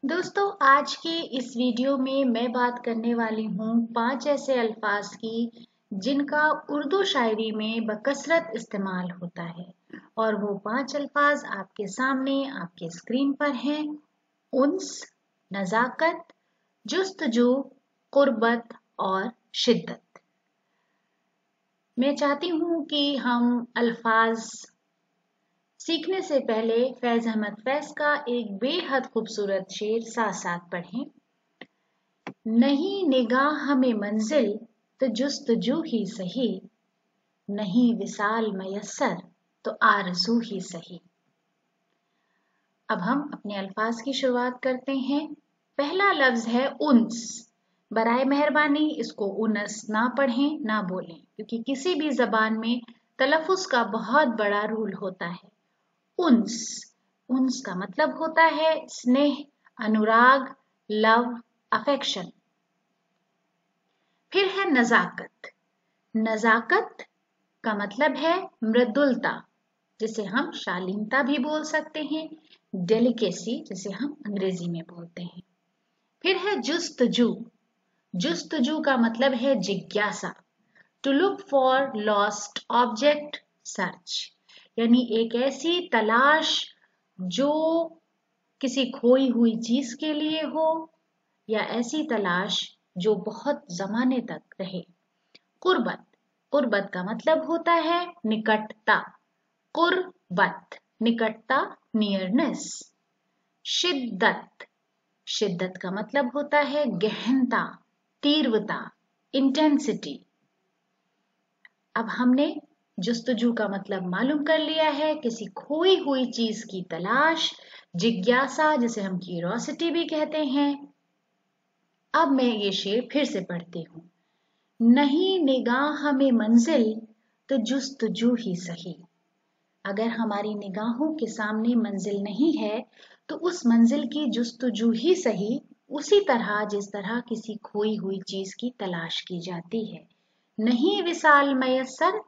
दोस्तों, आज के इस वीडियो में मैं बात करने वाली हूँ 5 ऐसे अल्फाज की जिनका उर्दू शायरी में बकसरत इस्तेमाल होता है। और वो 5 अल्फाज आपके सामने आपके स्क्रीन पर हैं। उन्स, नज़ाकत, जुस्तजू, कुर्बत और शिद्दत। मैं चाहती हूँ कि हम अल्फाज सीखने से पहले फैज़ अहमद फैज़ का एक बेहद खूबसूरत शेर साथ साथ पढ़ें। नहीं निगाह में मंजिल तो जुस्तजू ही सही, नहीं विसाल मयस्सर तो आरज़ू ही सही। अब हम अपने अल्फाज की शुरुआत करते हैं। पहला लफ्ज है उन्स। बराए मेहरबानी इसको उनस ना पढ़ें ना बोलें, क्योंकि किसी भी जबान में तलफ़ुज़ का बहुत बड़ा रूल होता है। उन्स, उन्स का मतलब होता है स्नेह, अनुराग, लव, अफेक्शन। फिर है नज़ाकत। नज़ाकत का मतलब है मृदुलता, जिसे हम शालीनता भी बोल सकते हैं, डेलिकेसी जिसे हम अंग्रेजी में बोलते हैं। फिर है जुस्तजू। जुस्तजू का मतलब है जिज्ञासा, to look for lost object, search, यानी एक ऐसी तलाश जो किसी खोई हुई चीज के लिए हो या ऐसी तलाश जो बहुत जमाने तक रहे। कुर्बत, कुर्बत का मतलब होता है निकटता। कुर्बत, निकटता, नियरनेस। शिद्दत, शिद्दत का मतलब होता है गहनता, तीव्रता, इंटेंसिटी। अब हमने जुस्तजू का मतलब मालूम कर लिया है, किसी खोई हुई चीज की तलाश, जिज्ञासा जिसे हम क्यूरियोसिटी भी कहते हैं। अब मैं ये शेर फिर से पढ़ती हूँ। नहीं निगाह में मंजिल तो जुस्तजू ही सही। अगर हमारी निगाहों के सामने मंजिल नहीं है तो उस मंजिल की जुस्तजू ही सही, उसी तरह जिस तरह किसी खोई हुई चीज की तलाश की जाती है। नहीं विसाल मयस्सर,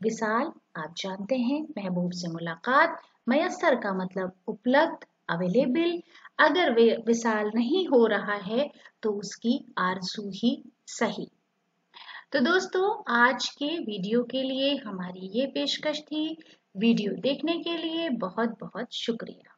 विसाल आप जानते हैं महबूब से मुलाकात, मयस्सर का मतलब उपलब्ध, अवेलेबल। अगर वे विसाल नहीं हो रहा है तो उसकी आरज़ू ही सही। तो दोस्तों, आज के वीडियो के लिए हमारी ये पेशकश थी। वीडियो देखने के लिए बहुत बहुत शुक्रिया।